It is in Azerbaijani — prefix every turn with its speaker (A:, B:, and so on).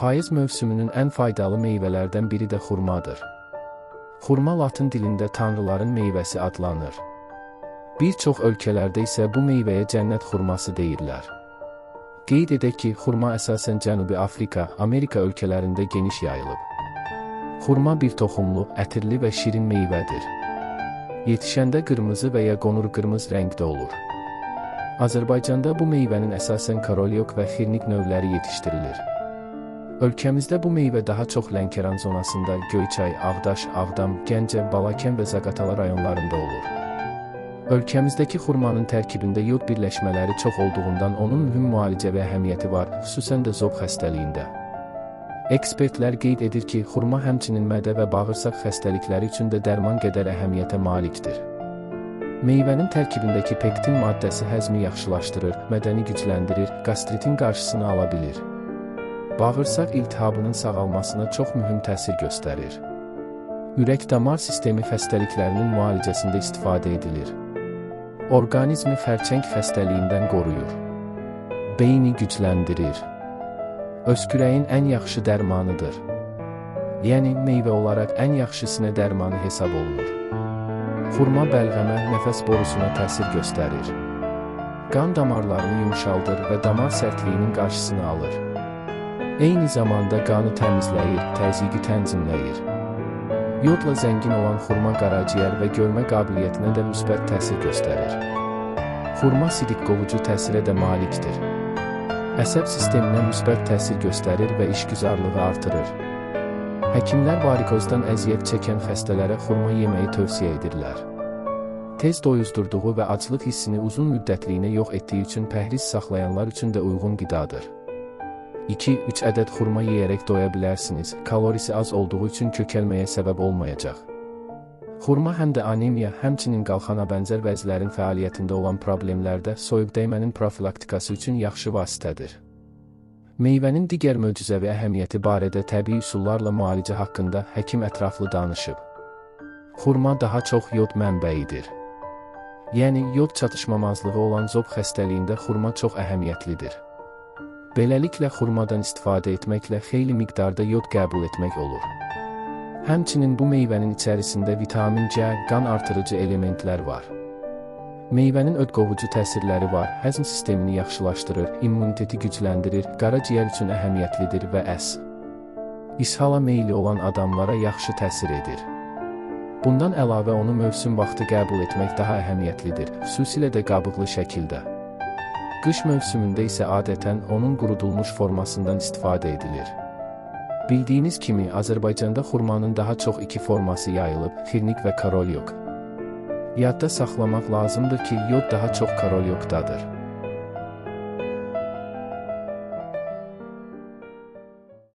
A: Payız mövsümünün ən faydalı meyvələrdən biri də xurmadır. Xurma latın dilində tanrıların meyvəsi adlanır. Bir çox ölkələrdə isə bu meyvəyə cənnət xurması deyirlər. Qeyd edək ki, xurma əsasən Cənubi Afrika, Amerika ölkələrində geniş yayılıb. Xurma bir toxumlu, ətirli və şirin meyvədir. Yetişəndə qırmızı və ya qonur qırmızı rəngdə olur. Azərbaycanda bu meyvənin əsasən karolyok və xirnik növləri yetişdirilir. Ölkəmizdə bu meyvə daha çox Lənkəran zonasında, Göyçay, Ağdaş, Ağdam, Gəncə, Balakən və Zaqatala rayonlarında olur. Ölkəmizdəki xurmanın tərkibində yod birləşmələri çox olduğundan onun mühüm müalicə və əhəmiyyəti var, xüsusən də zob xəstəliyində. Ekspertlər qeyd edir ki, xurma həmçinin mədə və bağırsaq xəstəlikləri üçün də dərman qədər əhəmiyyətə malikdir. Meyvənin tərkibindəki pektin maddəsi həzmi yaxşılaşdırır, mədəni gücləndirir, qastritin qarşısını ala bilir. Bağırsaq iltihabının sağalmasına çox mühüm təsir göstərir. Ürək-damar sistemi xəstəliklərinin müalicəsində istifadə edilir. Orqanizmi xərçəng xəstəliyindən qoruyur. Beyni gücləndirir. Öskürəyin ən yaxşı dərmanıdır. Yəni, meyvə olaraq ən yaxşı sinə dərmanı hesab olunur. Xurma bəlğəmə, nəfəs borusuna təsir göstərir. Qan damarlarını yumşaldır və damar sərtliyinin qarşısını alır. Eyni zamanda qanı təmizləyir, təzyiqi tənzimləyir. Yodla zəngin olan xurma qaraciyər və görmə qabiliyyətinə də müsbət təsir göstərir. Xurma sidik qovucu təsirə də malikdir. Əsəb sisteminə müsbət təsir göstərir və işgüzarlığı artırır. Həkimlər varikozdan əziyyət çəkən xəstələrə xurma yeməyi tövsiyə edirlər. Tez doyuzdurduğu və aclıq hissini uzun müddətliyinə yox etdiyi üçün pəhriz saxlayanlar üçün də uyğun qidadır. 2-3 ədəd xurma yeyərək doya bilərsiniz, kalorisi az olduğu üçün kökəlməyə səbəb olmayacaq. Xurma həm də anemiya, həmçinin qalxana bənzər vəzlərin fəaliyyətində olan problemlərdə soyuq dəymənin profilaktikası üçün yaxşı vasitədir. Meyvənin digər möcüzəvi əhəmiyyəti barədə təbii üsullarla müalicə haqqında həkim ətraflı danışıb. Xurma daha çox yod mənbəyidir. Yəni, yod çatışmamazlığı olan zob xəstəliyində xurma çox əhəmiyyətlidir. Beləliklə, xurmadan istifadə etməklə xeyli miqdarda yod qəbul etmək olur. Həmçinin bu meyvənin içərisində vitamin C, qan artırıcı elementlər var. Meyvənin ödqovucu təsirləri var, həzm sistemini yaxşılaşdırır, immuniteti gücləndirir, qaraciyər üçün əhəmiyyətlidir və ishala meyli olan adamlara yaxşı təsir edir. Bundan əlavə onu mövsüm vaxtı qəbul etmək daha əhəmiyyətlidir, xüsusilə də qabıqlı şəkildə. Qış mövsümündə isə adətən onun qurudulmuş formasından istifadə edilir. Bildiyiniz kimi, Azərbaycanda xurmanın daha çox iki forması yayılıb, xirnik və karolyok. Yadda saxlamaq lazımdır ki, yod daha çox karolyokdadır.